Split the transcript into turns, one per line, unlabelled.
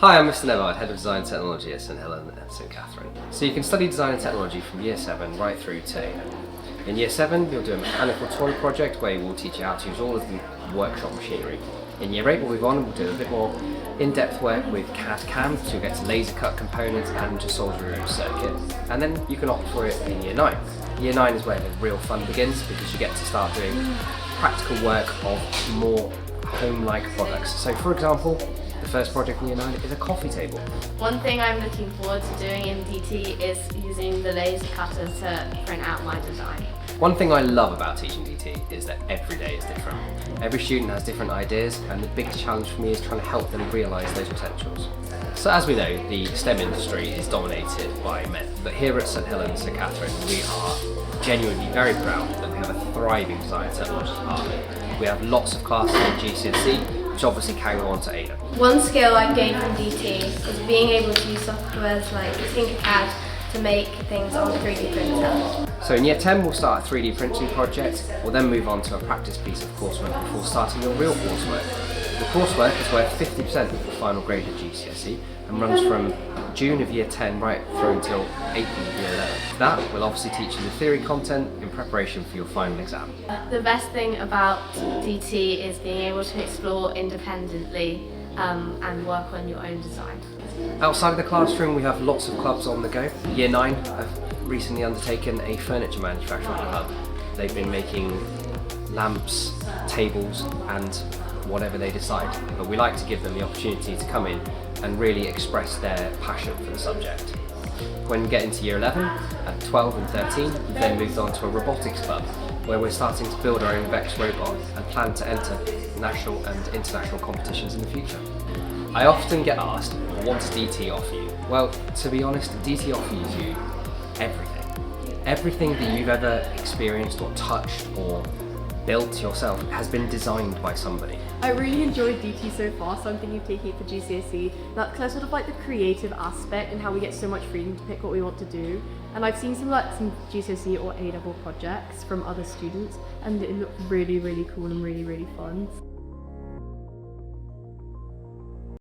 Hi, I'm Mr. Nevard, Head of Design and Technology at St Helen and St Catherine. So you can study Design and Technology from Year 7 right through to A-level. In Year 7, you'll do a mechanical toilet project where we'll teach you how to use all of the workshop machinery. In Year 8, we'll move on and we'll do a bit more in-depth work with CAD/CAM, so you'll get to laser cut components and just solder your own circuit. And then you can opt for it in Year 9. Year 9 is where the real fun begins because you get to start doing practical work of more home-like products. So for example, the first project in Year 9 is a coffee table.
One thing I'm looking forward to doing in DT is using the laser cutter to print out my design.
One thing I love about teaching DT is that every day is different. Every student has different ideas, and the big challenge for me is trying to help them realise those potentials. So as we know, the STEM industry is dominated by men, but here at St Helen and St Catherine we are genuinely very proud that we have a thriving design and technology department. We have lots of classes in GCSE, which obviously can go on to A-level.
One skill I've gained from DT is being able to use softwares like Tinkercad to make things on a 3D printer.
So in Year 10 we'll start a 3D printing project, we'll then move on to a practice piece of coursework before starting your real coursework. The coursework is worth 50% of the final grade of GCSE and runs from June of Year 10 right through until April of Year 11. That will obviously teach you the theory content in preparation for your final exam.
The best thing about DT is being able to explore independently and work on your own design.
Outside of the classroom we have lots of clubs on the go. Year 9 have recently undertaken a furniture manufacturing club. They've been making lamps, tables and whatever they decide, but we like to give them the opportunity to come in and really express their passion for the subject. When we get into Year 11, at 12 and 13, we've then moved on to a robotics club where we're starting to build our own Vex robot and plan to enter national and international competitions in the future. I often get asked, what does DT offer you? Well, to be honest, DT offers you everything. Everything that you've ever experienced or touched or built yourself has been designed by somebody.
I really enjoyed DT so far, so I'm thinking of taking it for GCSE. That's sort of like the creative aspect and how we get so much freedom to pick what we want to do. And I've seen some GCSE or A-level projects from other students and it looked really, really cool and really, really fun.